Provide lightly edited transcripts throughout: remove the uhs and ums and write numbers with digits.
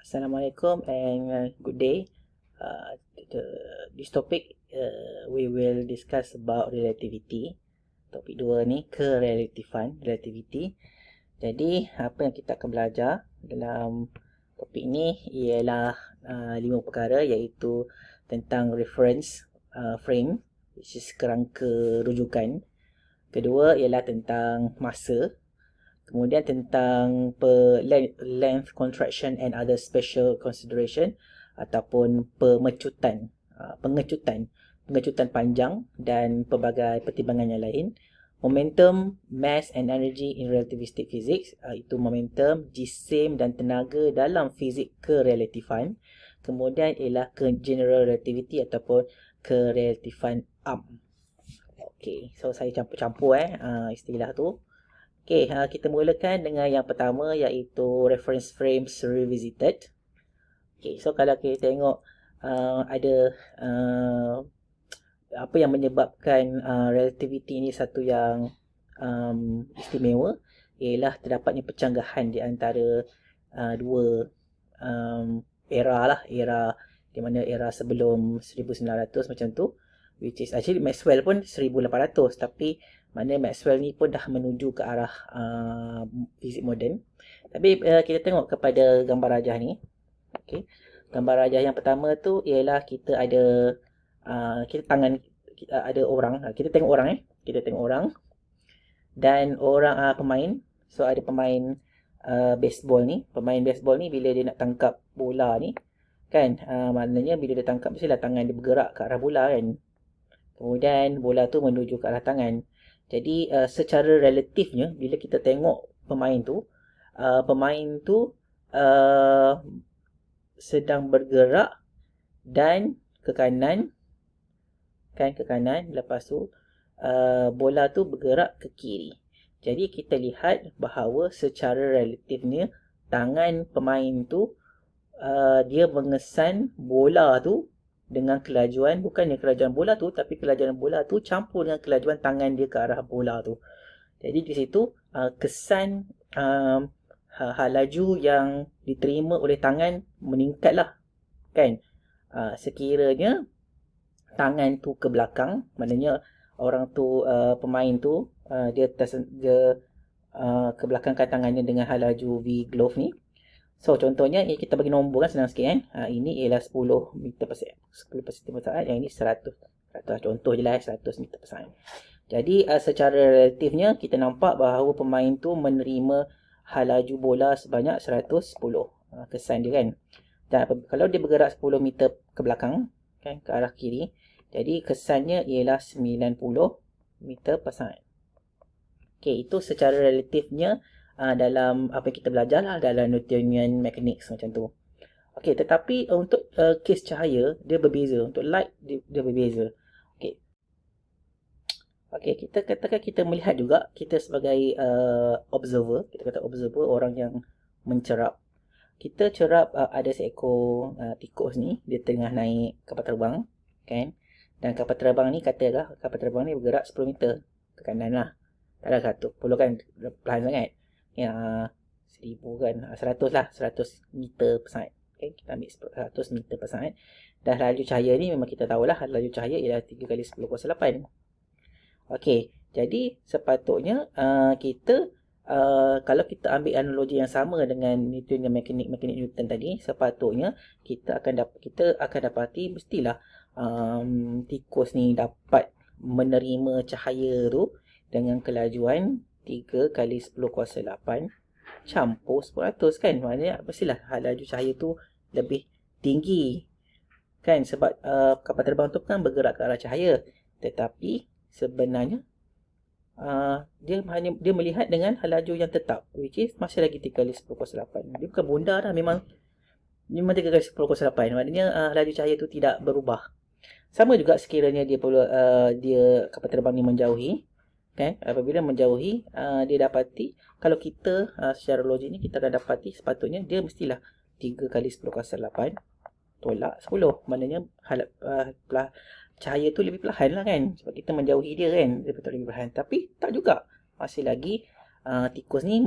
Assalamualaikum and good day. This topic we will discuss about relativity. Topik 2 ni relativity. Jadi apa yang kita akan belajar dalam topik ni ialah 5 perkara, iaitu tentang reference frame, which is kerangka rujukan. Kedua ialah tentang masa. Kemudian tentang length contraction and other special consideration ataupun pengecutan panjang dan pelbagai pertimbangan yang lain. Momentum, mass and energy in relativistic physics, itu momentum, jisim dan tenaga dalam fizik kerelatifan. Kemudian ialah general relativity ataupun kerelatifan am. Okey, so saya campur-campur istilah tu. Okey, kita mulakan dengan yang pertama, iaitu reference frames revisited. Okey, so kalau kita tengok ada apa yang menyebabkan relativity ni satu yang istimewa, ialah terdapatnya pencanggahan di antara dua era di mana era sebelum 1900 macam tu, which is actually Maxwell pun 1800, tapi mana Maxwell ni pun dah menuju ke arah fizik moden. Tapi kita tengok kepada gambar rajah ni. Okey, gambar rajah yang pertama tu ialah kita ada ada orang. Kita tengok orang dan orang pemain. So ada pemain baseball ni. Pemain baseball ni bila dia nak tangkap bola ni kan, maknanya bila dia tangkap mestilah tangan dia bergerak ke arah bola kan. Kemudian bola tu menuju ke arah tangan. Jadi secara relatifnya bila kita tengok pemain tu sedang bergerak dan ke kanan, lepas tu bola tu bergerak ke kiri. Jadi kita lihat bahawa secara relatifnya tangan pemain tu dia mengesan bola tu dengan kelajuan, bukannya kelajuan bola tu, tapi kelajuan bola tu campur dengan kelajuan tangan dia ke arah bola tu. Jadi di situ kesan laju yang diterima oleh tangan meningkatlah kan. Sekiranya tangan tu ke belakang, maknanya orang tu pemain tu dia ke belakangkan tangannya dengan laju V glove ni. So contohnya kita bagi nombor kan, senang sikit kan. Ini ialah 10 meter per saat, 10 per saat, yang ini 100. Contoh je lah 100 meter per saat. Jadi secara relatifnya kita nampak bahawa pemain tu menerima laju bola sebanyak 110 kesan dia kan. Dan kalau dia bergerak 10 meter ke belakang kan, ke arah kiri, jadi kesannya ialah 90 meter per saat. Okey, itu secara relatifnya dalam apa yang kita belajar lah dalam Newtonian mechanics macam tu. Okey, tetapi untuk kes cahaya dia berbeza, untuk light dia berbeza. Okey, kita katakan kita melihat juga, kita sebagai observer, kita kata observer, orang yang mencerap. Kita cerap ada seekor tikus ni, dia tengah naik kapal terbang kan. Dan kapal terbang ni bergerak 10 meter ke kanan lah. Tak ada 100 kan, perlahan sangat. Ya, 1000 kan, 100 lah, 100 meter per saat. Okay, kita ambil 100 meter per saat. Dan laju cahaya ni memang kita tahulah, laju cahaya ialah 3 kali 10 kuasa 8. Okey, jadi sepatutnya kita kalau kita ambil analogi yang sama dengan Newtonian mekanik Newton tadi, sepatutnya kita akan dapati mestilah tikus ni dapat menerima cahaya tu dengan kelajuan 3 kali 10 kuasa 8 campur 100 kan. Maknanya mestilah laju cahaya tu lebih tinggi kan, sebab kapal terbang tu kan bergerak ke arah cahaya. Tetapi sebenarnya dia melihat dengan laju yang tetap, which is masih lagi 3 kali 10 kuasa 8. Dia bukan bundar dah, memang 3 kali 10 kuasa 8. Maknanya laju cahaya tu tidak berubah. Sama juga sekiranya dia kapal terbang ni menjauhi kan, apabila menjauhi dia dapati, kalau kita secara logik ni kita akan dapati sepatutnya dia mestilah 3 kali 10 kuasa 8 tolak 10. Maknanya cahaya tu lebih perlahan lah kan, sebab kita menjauhi dia kan, dia betul lebih perlahan. Tapi tak juga, masih lagi tikus ni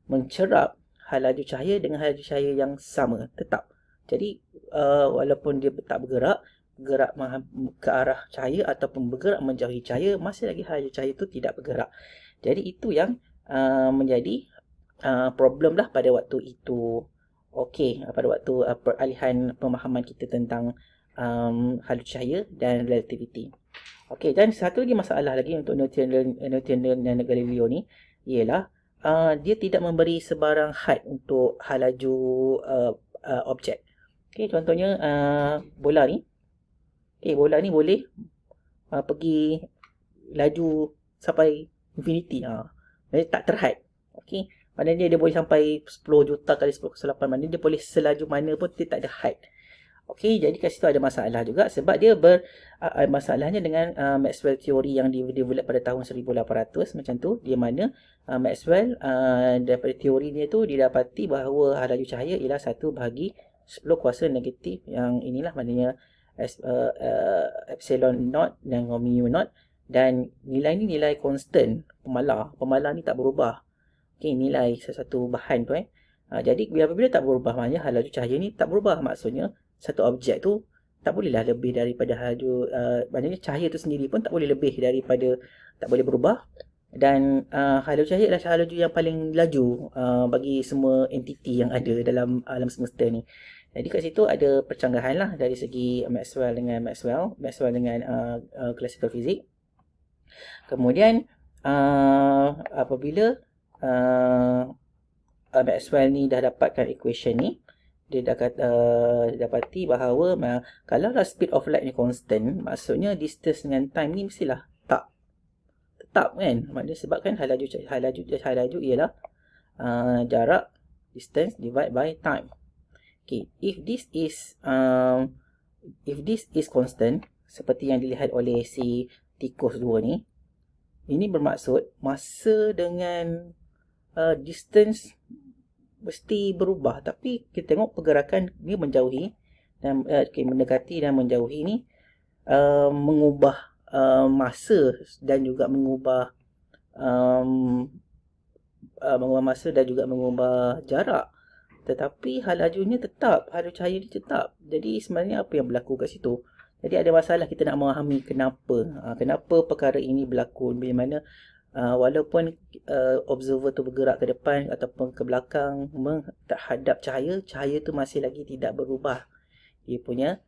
mencerap laju cahaya dengan laju cahaya yang sama, tetap. Jadi walaupun dia tak bergerak ke arah cahaya ataupun bergerak menjauhi cahaya, masih lagi laju cahaya itu tidak bergerak. Jadi itu yang menjadi problem lah pada waktu itu. Okey, pada waktu peralihan pemahaman kita tentang laju cahaya dan relativity. Okey, dan satu lagi masalah lagi untuk Newton dan Galileo ni ialah dia tidak memberi sebarang had untuk laju objek. Okey, contohnya bola ni. Okey, bola ni boleh pergi laju sampai infinity. Jadi tak terhad. Okey, maknanya dia boleh sampai 10 juta kali 10 ke 8. Maknanya dia boleh selaju mana pun, dia tak ada had. Okey, jadi kat situ ada masalah juga sebab dia masalahnya dengan Maxwell teori yang develop pada tahun 1800 macam tu, di mana Maxwell daripada teori dia tu didapati bahawa laju cahaya ialah 1/10 kuasa negatif yang inilah, maknanya epsilon naught dan mu naught, dan nilai ni nilai constant, pemalar ni tak berubah. Okey, nilai sesuatu bahan tu jadi apabila tak berubah, maknanya laju cahaya ni tak berubah. Maksudnya satu objek tu tak bolehlah lebih daripada laju maknanya cahaya tu sendiri pun tak boleh lebih daripada, tak boleh berubah. Dan laju cahaya adalah laju yang paling laju bagi semua entiti yang ada dalam alam semesta ni. Jadi kat situ ada percanggahan lah dari segi Maxwell dengan classical physics. Kemudian apabila Maxwell ni dah dapatkan equation ni, dia dah dapati bahawa kalau speed of light ni constant, maksudnya distance dengan time ni mestilah tetap kan. Maknanya sebabkan hal laju ialah jarak, distance divide by time. Okay, if this is constant seperti yang dilihat oleh si tikus 2 ni, ini bermaksud masa dengan distance mesti berubah, tapi kita tengok pergerakan dia menjauhi dan mendekati dan menjauhi ni mengubah masa dan juga mengubah masa dan juga mengubah jarak, tetapi lajunya tetap, laju cahaya ni tetap. Jadi sebenarnya apa yang berlaku kat situ? Jadi ada masalah kita nak memahami kenapa perkara ini berlaku, di mana walaupun observer tu bergerak ke depan ataupun ke belakang terhadap cahaya tu masih lagi tidak berubah dia punya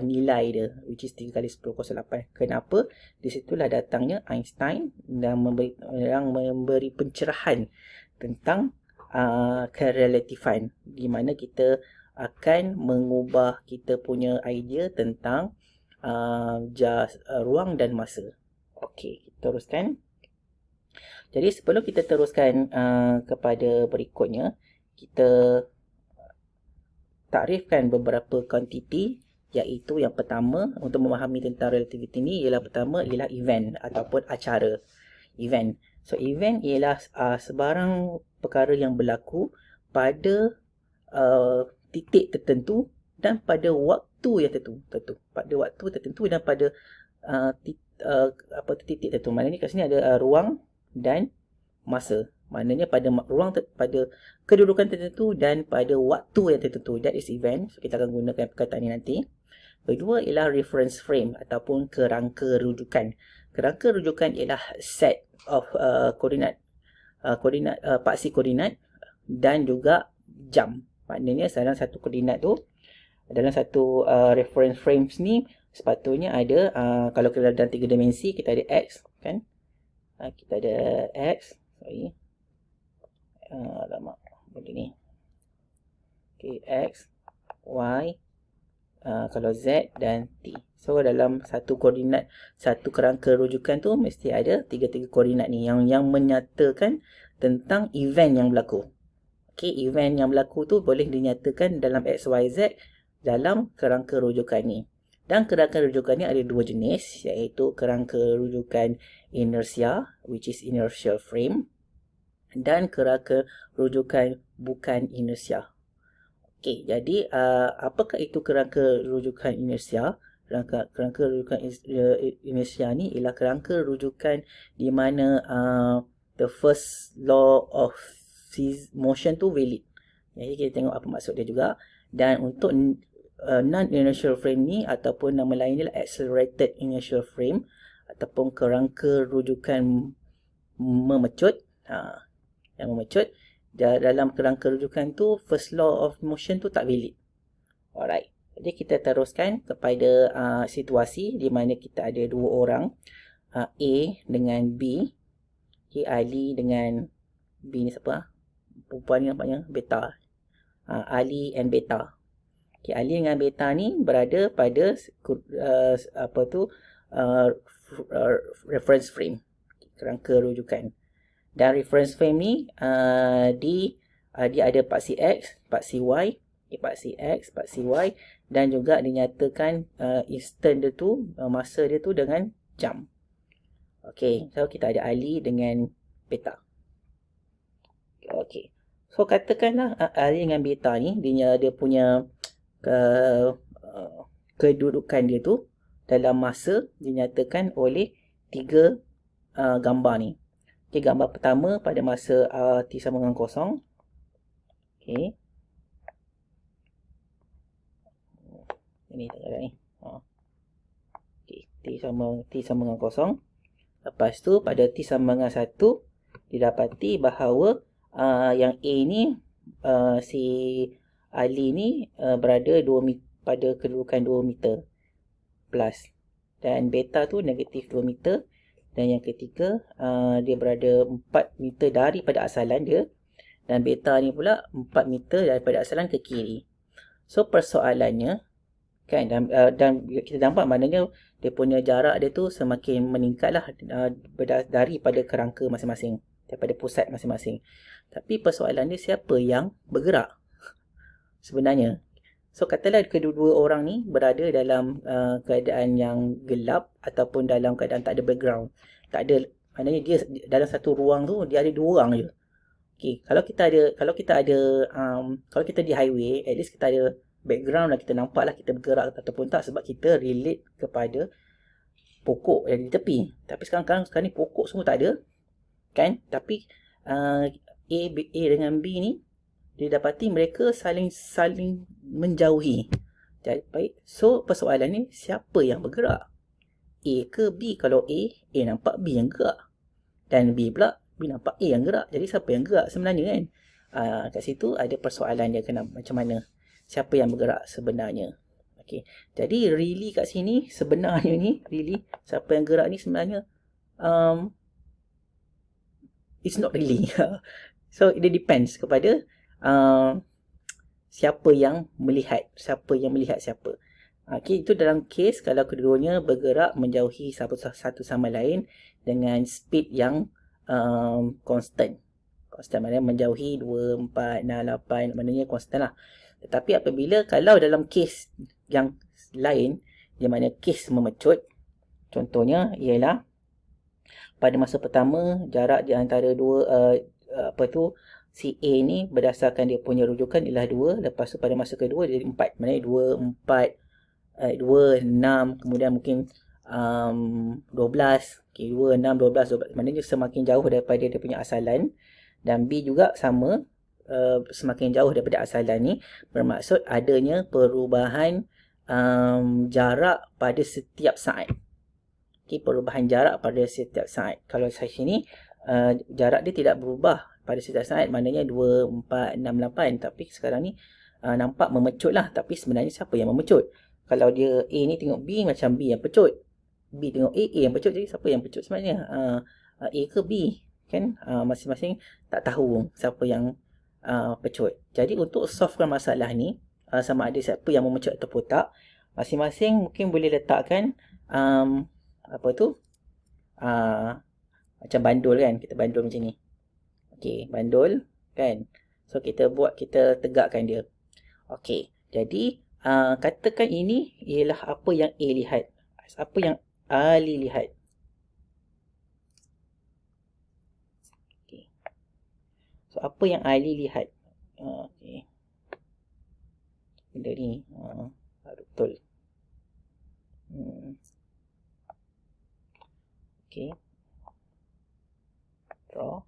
nilai dia, which is 3 kali 10 kuasa 8. Kenapa? Di situlah datangnya Einstein yang memberi pencerahan tentang kerelatifan, di mana kita akan mengubah kita punya idea tentang ruang dan masa. Okey, kita teruskan. Jadi sebelum kita teruskan kepada berikutnya, kita takrifkan beberapa kuantiti, iaitu yang pertama untuk memahami tentang relativity ni ialah event ataupun acara. Event. So event ialah sebarang perkara yang berlaku pada titik tertentu dan pada waktu yang tertentu. Pada waktu tertentu dan pada titik tertentu. Maknanya kat sini ada ruang dan masa. Maknanya pada ruang, pada kedudukan tertentu dan pada waktu yang tertentu. That is event. So, kita akan gunakan perkataan ini nanti. Kedua ialah reference frame ataupun kerangka rujukan. Kerangka rujukan ialah set of koordinat, paksi koordinat dan juga jam. Maknanya dalam satu koordinat tu, dalam satu reference frames ni sepatutnya ada, kalau kita dalam 3 dimensi kita ada x kan, kita ada x, lama benda ni. Okay, x, y, kalau z dan t. So dalam satu koordinat, satu kerangka rujukan tu mesti ada 3 koordinat ni yang menyatakan tentang event yang berlaku. Okay, event yang berlaku tu boleh dinyatakan dalam x, y, z dalam kerangka rujukan ni. Dan kerangka rujukan ni ada 2 jenis, iaitu kerangka rujukan inersia, which is inertial frame, dan kerangka rujukan bukan inersia. Okey, jadi apakah itu kerangka rujukan inersia? Kerangka rujukan inersia ni ialah kerangka rujukan di mana the first law of motion tu valid. Jadi kita tengok apa maksud dia juga. Dan untuk non-inertial frame ni ataupun nama lain dia accelerated inertial frame ataupun kerangka rujukan memecut. Yang memecut dalam kerangka rujukan tu first law of motion tu tak valid. Alright. Jadi kita teruskan kepada situasi di mana kita ada dua orang, A dengan B. Okay, Ali dengan B ni siapa? Perempuan ni nampaknya Beta. Ali and Beta. Okay, Ali dengan Beta ni berada pada reference frame, kerangka rujukan. Dan reference frame ni dia ada paksi X, paksi Y, paksi X, paksi Y, dan juga dinyatakan instant dia tu, masa dia tu dengan jam. Okay, so kita ada Ali dengan Beta. Okay, so katakanlah Ali dengan Beta ni dia punya kedudukan dia tu dalam masa dinyatakan oleh 3 gambar ni. Okay, gambar pertama pada masa T sama dengan 0. Okay. Ini tak ada ni. Okay, T sama dengan 0. Lepas tu pada T sama dengan 1 didapati bahawa yang A ni si Ali ni berada pada kedudukan 2 meter plus, dan Beta tu negatif 2 meter, dan yang ketiga dia berada 4 meter daripada asalan dia, dan Beta ni pula 4 meter daripada asalan ke kiri. So persoalannya kan, dan kita nampak maknanya dia punya jarak dia tu semakin meningkatlah daripada kerangka masing-masing, daripada pusat masing-masing. Tapi persoalan dia siapa yang bergerak sebenarnya? So katalah kedua-dua orang ni berada dalam keadaan yang gelap ataupun dalam keadaan tak ada background. Tak ada, maknanya dia dalam satu ruang tu dia ada 2 orang je. Okay, kalau kita di highway, at least kita ada background lah, kita nampak lah kita bergerak ataupun tak, sebab kita relate kepada pokok yang di tepi. Tapi sekarang ni pokok semua tak ada kan, tapi A dengan B ni didapati mereka saling menjauhi. Jadi baik, so persoalan ni siapa yang bergerak, A ke B? Kalau A nampak B yang gerak, dan B pula B nampak A yang gerak. Jadi siapa yang gerak sebenarnya kan? Kat situ ada persoalan dia, kena macam mana, siapa yang bergerak sebenarnya. Okay, jadi really kat sini sebenarnya ni really siapa yang gerak ni sebenarnya it's not really. So it depends kepada siapa yang melihat siapa. Okay, itu dalam kes kalau kedua-duanya bergerak menjauhi satu sama lain dengan speed yang constant. Constant maknanya menjauhi 2, 4, 6, 8, maknanya constant lah. Tetapi apabila kalau dalam kes yang lain, di mana kes memecut, contohnya ialah pada masa pertama jarak di antara si A ni berdasarkan dia punya rujukan ialah 2, lepas tu pada masa kedua dia jadi 4, maknanya 2, 4, 2, 6, kemudian mungkin 12, okay, 2, 6, 12, maknanya semakin jauh daripada dia punya asalan. Dan B juga sama, semakin jauh daripada asalan ni, bermaksud adanya perubahan jarak pada setiap saat. Okay, perubahan jarak pada setiap saat. Kalau saya sini jarak dia tidak berubah pada setiap saat, maknanya 2, 4, 6, 8, tapi sekarang ni nampak memecut lah, tapi sebenarnya siapa yang memecut? Kalau dia A ni tengok B, macam B yang pecut, B tengok A yang pecut, jadi siapa yang pecut sebenarnya? A ke B kan? Masing-masing tak tahu siapa yang pecut. Jadi untuk solvekan masalah ni, sama ada siapa yang memecut ataupun tak, masing-masing mungkin boleh letakkan macam bandul kan, kita bandul macam ni. Okey, bandul kan. So kita tegakkan dia. Okey, jadi katakan ini ialah apa yang A lihat, apa yang Ali lihat. Okey, so apa yang Ali lihat? Okey, benda ni betul. Okey, draw.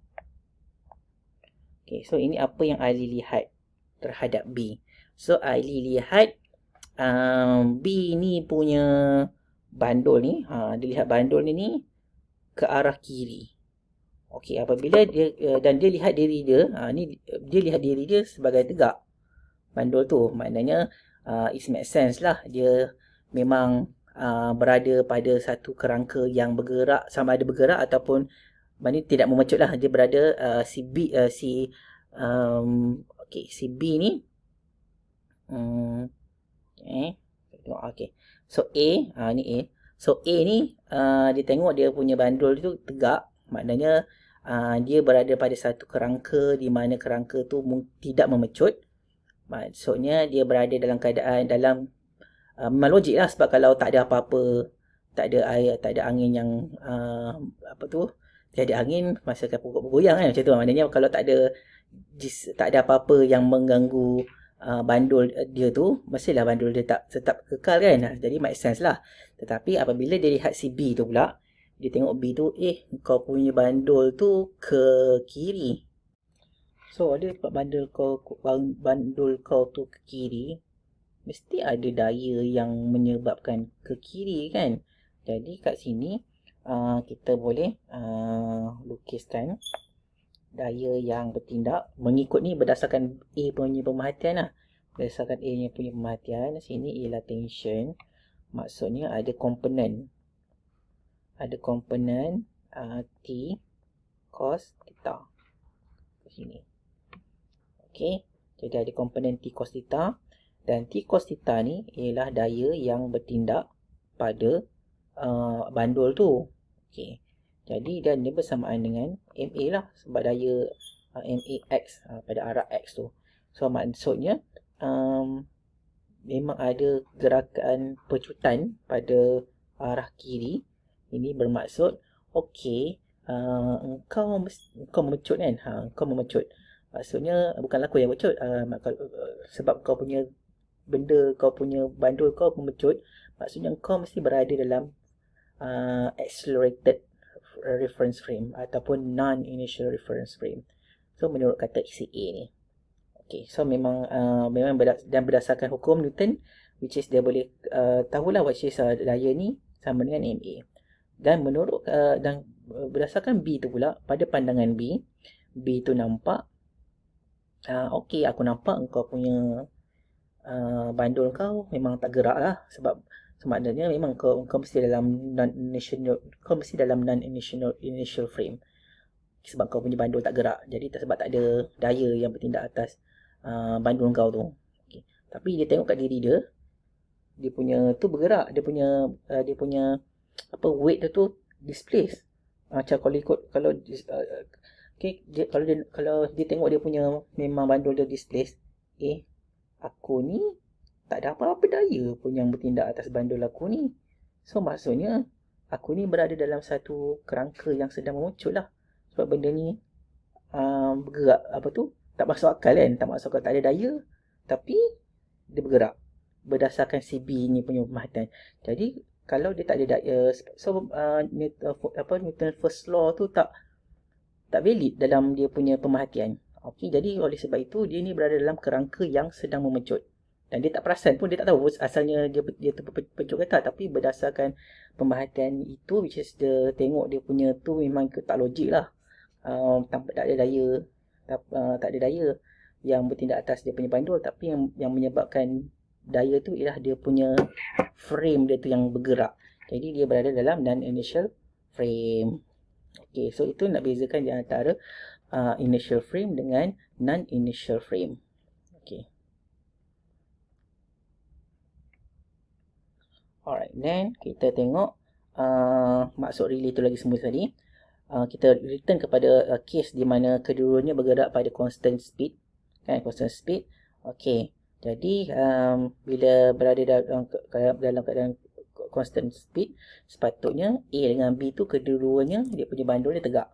Okay, so ini apa yang Aili lihat terhadap B. So Aili lihat B ni punya bandul ni, dia lihat bandul ni ke arah kiri. Okey, apabila dia dan dia lihat diri dia, ni dia lihat diri dia sebagai tegak. Bandul tu maknanya it makes sense lah, dia memang berada pada satu kerangka yang bergerak, sama ada bergerak ataupun maknanya tidak memecut lah. Dia berada si B si B ni okey. So A, ni A. So A ni dia tengok dia punya bandul tu tegak, maknanya dia berada pada satu kerangka di mana kerangka tu tidak memecut. Maksudnya dia berada dalam keadaan memang logik lah, sebab kalau tak ada apa-apa, tak ada air, tak ada angin yang tiada angin, masa akan pokok bergoyang kan, macam tu. Maknanya kalau tak ada apa-apa yang mengganggu bandul dia tu, mestilah bandul dia tetap kekal kan. Jadi make sense lah. Tetapi apabila dia lihat si B tu pula, dia tengok B tu, kau punya bandul tu ke kiri. So dia dapat bandul kau tu ke kiri, mesti ada daya yang menyebabkan ke kiri kan. Jadi kat sini kita boleh lukiskan daya yang bertindak mengikut ni berdasarkan A punya pemerhatian lah. Berdasarkan A punya pemerhatian, sini ialah tension. Maksudnya ada komponen T cos theta ke sini. Okey, jadi ada komponen T cos theta, dan T cos theta ni ialah daya yang bertindak pada bandul tu. Okey, jadi dan dia bersamaan dengan MA lah, sebab daya MAX pada arah X tu. So maksudnya memang ada gerakan pecutan pada arah kiri. Ini bermaksud okey, engkau memecut kan. Engkau memecut. Maksudnya bukanlah aku yang memecut, sebab kau punya benda, kau punya bandul kau memecut, maksudnya kau mesti berada dalam accelerated reference frame ataupun non-initial reference frame. So menurut kata si A ni. Okay, so memang dan berdasarkan hukum Newton, which is dia boleh tahulah which is daya ni sama dengan MA. Dan menurut dan berdasarkan B tu pula, pada pandangan B tu nampak okey, aku nampak engkau punya bandul kau memang tak gerak lah, sebab semaknanya memang kau mesti dalam non-initial frame, sebab kau punya bandul tak gerak. Jadi sebab tak ada daya yang bertindak atas bandul kau tu. Okay. Tapi dia tengok kat diri dia, dia punya tu bergerak, dia punya weight tu displace. Macam kalau ikut kalau dia tengok dia punya memang bandul dia displace, aku ni tak ada apa-apa daya pun yang bertindak atas bandul aku ni. So maksudnya aku ni berada dalam satu kerangka yang sedang memucut lah, sebab benda ni bergerak tak masuk akal kan. Tak masuk akal, tak ada daya, tapi dia bergerak berdasarkan CB ni punya pemerhatian. Jadi kalau dia tak ada daya, so Newton first law tu tak valid dalam dia punya pemerhatian. Okey, jadi oleh sebab itu dia ni berada dalam kerangka yang sedang memecut. Dan dia tak perasan pun, dia tak tahu asalnya dia terpecut ke tak, tapi berdasarkan pemerhatian itu, which is dia tengok dia punya tu memang tak logik lah. Tak ada daya yang bertindak atas dia punya bandul, tapi yang menyebabkan daya tu ialah dia punya frame dia tu yang bergerak. Jadi dia berada dalam non-initial frame. Okay, so itu nak bezakan di antara initial frame dengan non-initial frame. Okay. Alright, then kita tengok maksud relay tu lagi semua tadi. Kita return kepada case di mana kedua-duanya bergerak pada constant speed. Kan, constant speed. Okay. Jadi bila berada dalam keadaan constant speed, sepatutnya A dengan B tu kedua-duanya dia punya bandul dia tegak.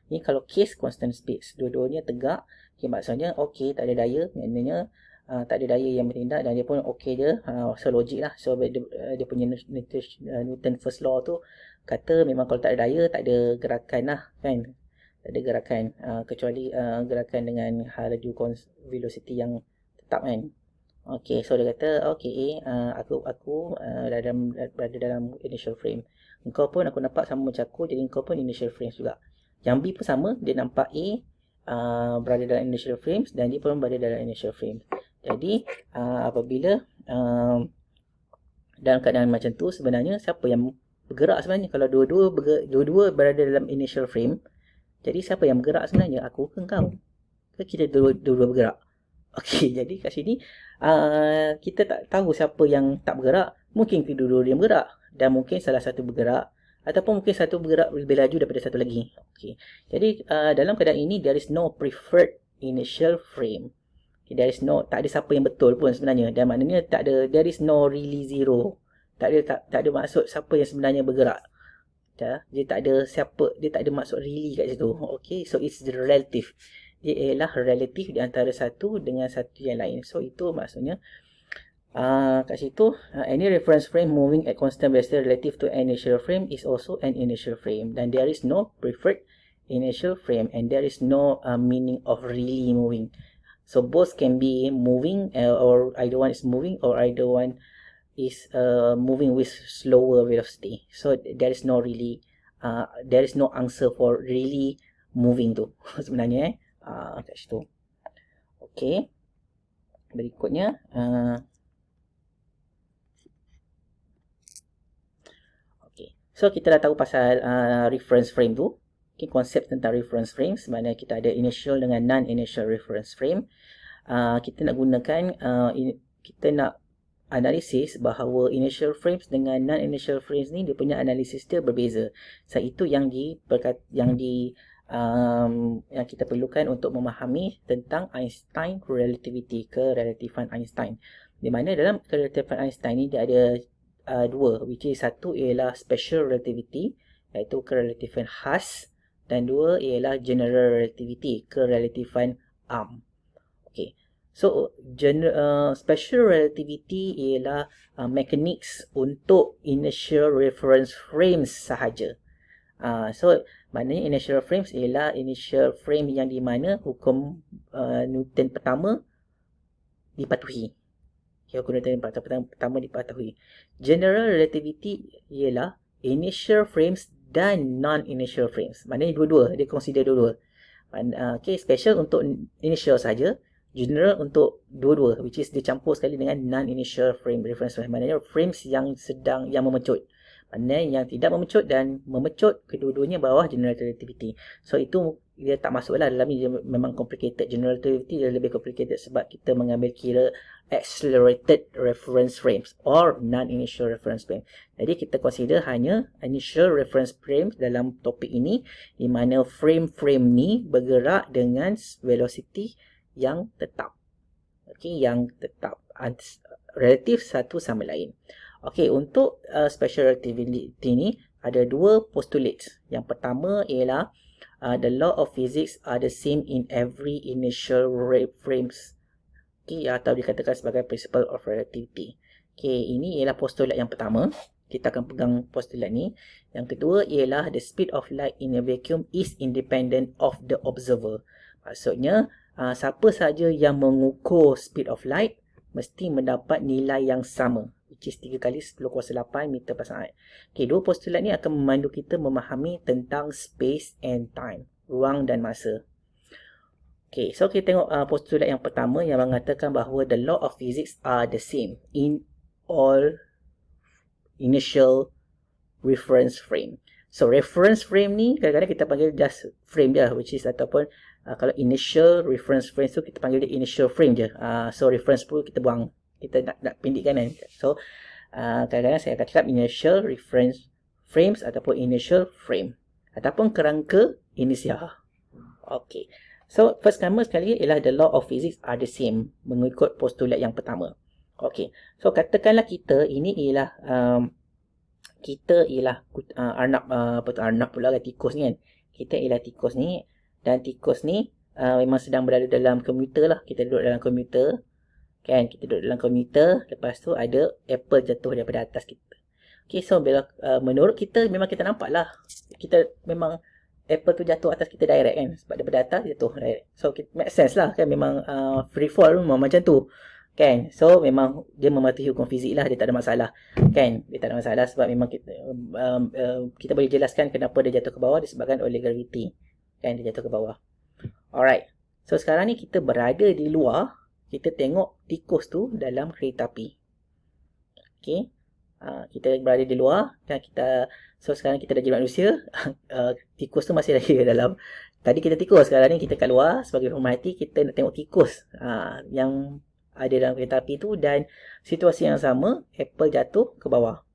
Ni kalau case constant speed, dua-duanya tegak, maksudnya okey, tak ada daya, maknanya tak ada daya yang bertindak, dan dia pun okey je. So logik lah. So dia punya Newton first law tu kata memang kalau tak ada daya, tak ada gerakan lah kan. ada gerakan, kecuali gerakan dengan laju velocity yang tetap kan. Okey, so dia kata, okey, aku berada dalam initial frame. Engkau pun aku nampak sama macam aku, jadi engkau pun initial frames juga. Yang B pun sama, dia nampak A berada dalam initial frames dan dia pun berada dalam initial frames. Jadi apabila dalam keadaan macam tu, sebenarnya siapa yang bergerak sebenarnya? Kalau dua-dua berada dalam initial frame, jadi siapa yang bergerak sebenarnya? Aku ke engkau? Ke kita dua-dua bergerak? Okey, jadi kat sini kita tak tahu siapa yang tak bergerak. Mungkin kedua-dua yang bergerak dan mungkin salah satu bergerak ataupun mungkin satu bergerak lebih laju daripada satu lagi. Okey. Jadi dalam keadaan ini there is no preferred initial frame. Okay, there is no, tak ada siapa yang betul pun sebenarnya, dan maknanya tak ada, there is no really zero. Tak ada maksud siapa yang sebenarnya bergerak. Dia tak ada siapa, dia tak ada maksud really kat situ. Okay, so it's the relative. Dia ialah relatif di antara satu dengan satu yang lain. So itu maksudnya kat situ any reference frame moving at constant velocity relative to an initial frame is also an initial frame, dan there is no preferred initial frame and there is no meaning of really moving. So both can be moving, or either one is moving or either one is moving with slower velocity. So there is no really there is no answer for really moving tu sebenarnya kat situ. Okey. Berikutnya okey. So kita dah tahu pasal reference frame tu. Okay, konsep tentang reference frame, sebenarnya kita ada initial dengan non-initial reference frame. Kita nak gunakan kita nak analisis bahawa initial frames dengan non-initial frames ni dia punya analisis dia berbeza. So itu yang yang kita perlukan untuk memahami tentang Einstein relativity, kerelatifan Einstein. Di mana dalam kerelatifan Einstein ni dia ada dua, which is satu ialah special relativity, iaitu kerelatifan khas, dan dua ialah general relativity, kerelatifan am. Okay. So special relativity ialah mechanics untuk initial reference frames sahaja. So maknanya initial frames ialah initial frame yang di mana hukum Newton pertama dipatuhi. Hukum Newton pertama dipatuhi. General relativity ialah initial frames dan non-initial frames. Maknanya dua-dua, dia consider dua-dua. Okay, special untuk initial saja, general untuk dua-dua, which is dicampur sekali dengan non-initial frame reference frame. Maknanya frames yang memecut. Maknanya yang tidak memecut dan memecut, kedua-duanya bawah general relativity. So itu dia tak masuklah dalam ni, dia memang complicated. General relativity dia lebih complicated sebab kita mengambil kira accelerated reference frames or non-initial reference frame. Jadi kita consider hanya initial reference frames dalam topik ini, di mana frame-frame ni bergerak dengan velocity yang tetap. Okey, yang tetap relatif satu sama lain. Okey, untuk special relativity ni ada dua postulates. Yang pertama ialah the law of physics are the same in every initial frames. Okay, atau dikatakan sebagai principle of relativity. Okay, ini ialah postulat yang pertama. Kita akan pegang postulat ni. Yang kedua ialah the speed of light in a vacuum is independent of the observer. Maksudnya, siapa saja yang mengukur speed of light mesti mendapat nilai yang sama, which is 3 kali 10⁸ meter per saat. Okay, dua postulat ni akan memandu kita memahami tentang space and time, ruang dan masa. Okay, so kita tengok postulat yang pertama yang mengatakan bahawa the law of physics are the same in all initial reference frame. So reference frame ni kadang-kadang kita panggil just frame je, which is ataupun kalau initial reference frame tu kita panggil dia initial frame je. So reference pun kita buang, kita nak pendekkan kan. So kadang-kadang saya akan cakap initial reference frames ataupun initial frame ataupun kerangka inisial. Okay. So first sekali ialah the law of physics are the same mengikut postulat yang pertama. Okay. So katakanlah kita ini ialah arnab pula kan, tikus ni kan. Kita ialah tikus ni, dan tikus ni memang sedang berada dalam komuter lah. Kita duduk dalam komuter kan, kita duduk dalam komuter, lepas tu ada apple jatuh daripada atas kita. Okay, so bila menurut kita memang kita nampak lah, kita memang apple tu jatuh atas kita direct kan, sebab daripada atas jatuh direct. So make sense lah kan, memang free fall memang macam tu kan. So memang dia mematuhi hukum fizik lah, dia tak ada masalah kan, dia tak ada masalah sebab memang kita boleh jelaskan kenapa dia jatuh ke bawah, disebabkan oleh gravity kan, dia jatuh ke bawah. Alright, so sekarang ni kita berada di luar, kita tengok tikus tu dalam kereta api. Okay, kita berada di luar dan so sekarang kita dah jadi manusia. Tikus tu masih lagi dalam. Tadi kita tikus, sekarang ni kita kat luar sebagai pemerhati, kita nak tengok tikus yang ada dalam kereta api tu, dan situasi yang sama, apple jatuh ke bawah.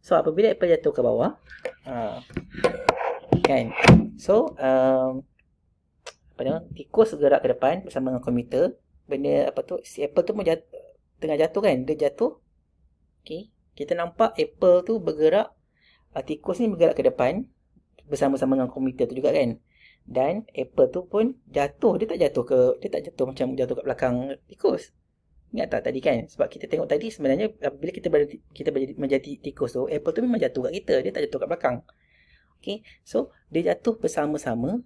So apabila apple jatuh ke bawah, kan, so tikus gerak ke depan bersama dengan komuter. Benda si apple tu pun tengah jatuh kan, dia jatuh. Okay, kita nampak apple tu bergerak, tikus ni bergerak ke depan bersama-sama dengan komuter tu juga kan. Dan apple tu pun jatuh, dia tak jatuh macam jatuh kat belakang tikus. Ingat tak tadi kan? Sebab kita tengok tadi sebenarnya bila kita menjadi tikus tu, apple tu memang jatuh kat kita, dia tak jatuh kat belakang. Okay, so dia jatuh bersama-sama,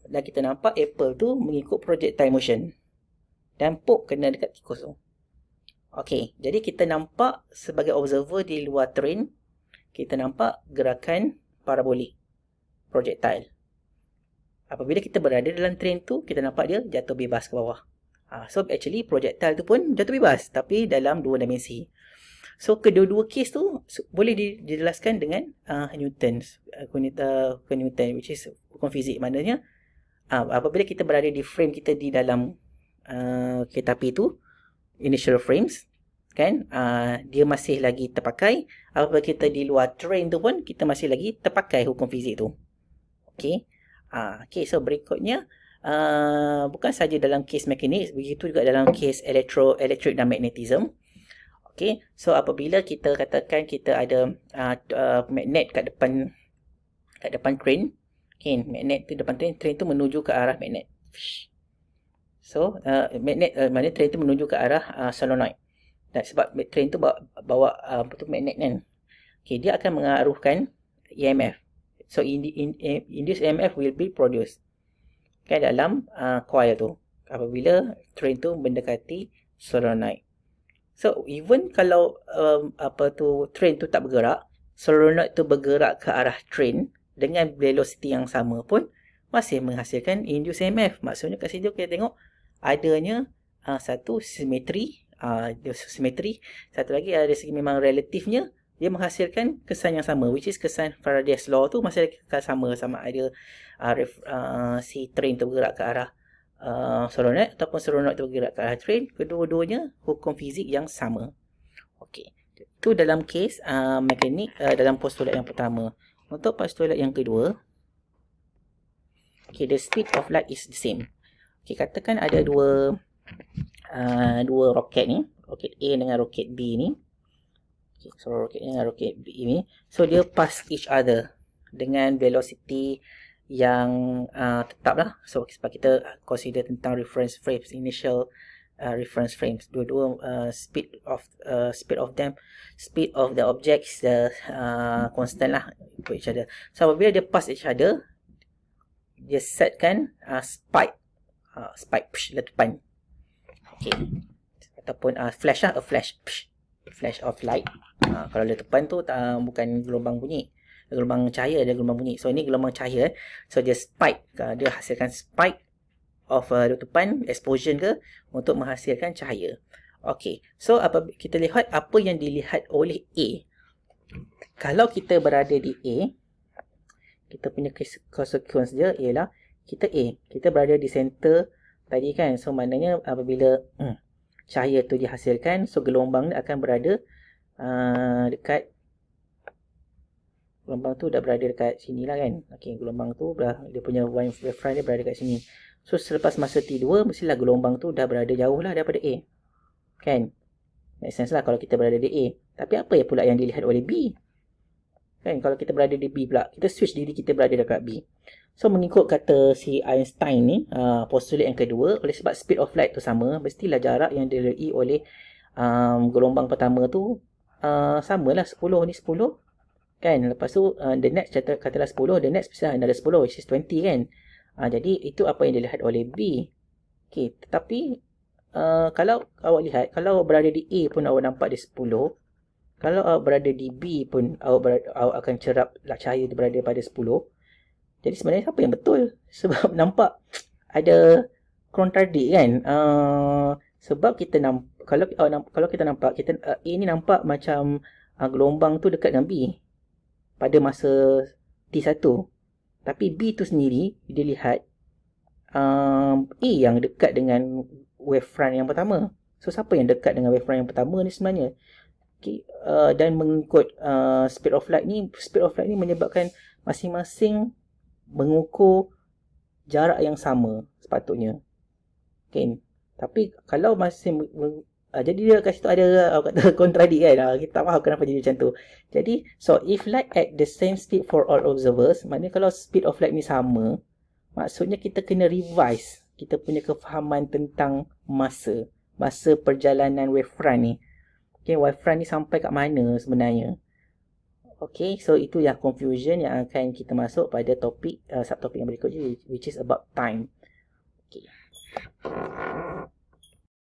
dan kita nampak apple tu mengikut projectile motion dan kena dekat tikus tu. Okay, jadi kita nampak sebagai observer di luar train, kita nampak gerakan parabolik projectile. Apabila kita berada dalam train tu, kita nampak dia jatuh bebas ke bawah. So actually projectile tu pun jatuh bebas, tapi dalam 2 dimensi. So kedua-dua kes tu boleh dijelaskan dengan Newton, which is hukum fizik. Maknanya apabila kita berada di frame kita di dalam kereta api tu, initial frames kan, dia masih lagi terpakai. Apabila kita di luar train tu pun, kita masih lagi terpakai hukum fizik tu. Okay, so berikutnya, bukan saja dalam kes mekanik, begitu juga dalam kes elektrik dan magnetism. Okay, so apabila kita katakan kita ada magnet kat depan train, okay, magnet tu depan train tu menuju ke arah magnet. So maknanya train tu menuju ke arah solenoid. Dan sebab train tu bawa magnet kan. Okay, dia akan mengaruhkan EMF. So induced EMF will be produced kan dalam coil tu apabila train tu mendekati solenoid. So even kalau train tu tak bergerak, solenoid tu bergerak ke arah train dengan velocity yang sama pun masih menghasilkan induced EMF. Maksudnya kat situ kita tengok adanya satu simetri, satu lagi dari segi memang relatifnya dia menghasilkan kesan yang sama, which is kesan Faraday's law tu masih sama ada si train tu bergerak ke arah solenoid ataupun solenoid tu bergerak ke arah train. Kedua-duanya hukum fizik yang sama. Okey, itu dalam kes mekanik dalam postulat yang pertama. Untuk postulat yang kedua, okay, the speed of light is the same. Okay, katakan ada dua roket ni, roket A dengan roket B ni. Okay, so roket A dengan roket B ni, so dia pass each other dengan velocity yang tetap lah. So sebab kita consider tentang reference frames, initial reference frames, dua-dua speed of the objects constant lah for each other. So apabila dia pass each other, dia setkan spike letupan. Okay, ataupun flash of light. Kalau letupan tu bukan gelombang bunyi, gelombang cahaya, dia gelombang bunyi. So ini gelombang cahaya, so dia spike, dia hasilkan spike of letupan, explosion ke, untuk menghasilkan cahaya. Okay, so kita lihat apa yang dilihat oleh A. Kalau kita berada di A, kita punya consequence dia ialah kita berada di center tadi kan. So maknanya apabila cahaya tu dihasilkan, so gelombang ni akan berada gelombang tu dah berada dekat sini lah kan. Okay, gelombang tu dia punya wavefront dia berada dekat sini. So selepas masa T2, mestilah gelombang tu dah berada jauh lah daripada A kan. Make sense lah kalau kita berada di A. Tapi apa ya pula yang dilihat oleh B kan? Kalau kita berada di B pula, kita switch diri kita berada dekat B. So mengikut kata si Einstein ni, postulat yang kedua, oleh sebab speed of light tu sama, mestilah jarak yang dilalui oleh gelombang pertama tu samalah, 10 ni 10 kan. Lepas tu the next katalah 10, the next bisa another 10 which is 20 kan. Jadi itu apa yang dilihat oleh B. Okay, tetapi kalau awak lihat, kalau awak berada di A pun awak nampak dia 10. Kalau awak berada di B pun awak akan cerap cahaya dia berada pada 10. Jadi sebenarnya apa yang betul? Sebab nampak ada contradict kan. Sebab kita kalau kita nampak A ni nampak macam gelombang tu dekat dengan B pada masa T1. Tapi B tu sendiri dia lihat A yang dekat dengan wavefront yang pertama. So siapa yang dekat dengan wavefront yang pertama ni sebenarnya? Okay, dan mengikut speed of light ni menyebabkan masing-masing mengukur jarak yang sama sepatutnya. Okay. Tapi kalau masih jadi dia kat situ ada kata kontradik kan. Kita tak faham kenapa jadi macam tu. Jadi so if light at the same speed for all observers, maknanya kalau speed of light ni sama, maksudnya kita kena revise kita punya kefahaman tentang masa perjalanan wavefront ni. Okay, wavefront ni sampai kat mana sebenarnya. Okay, so itu yang confusion yang akan kita masuk pada topik subtopik yang berikutnya, which is about time. Okay.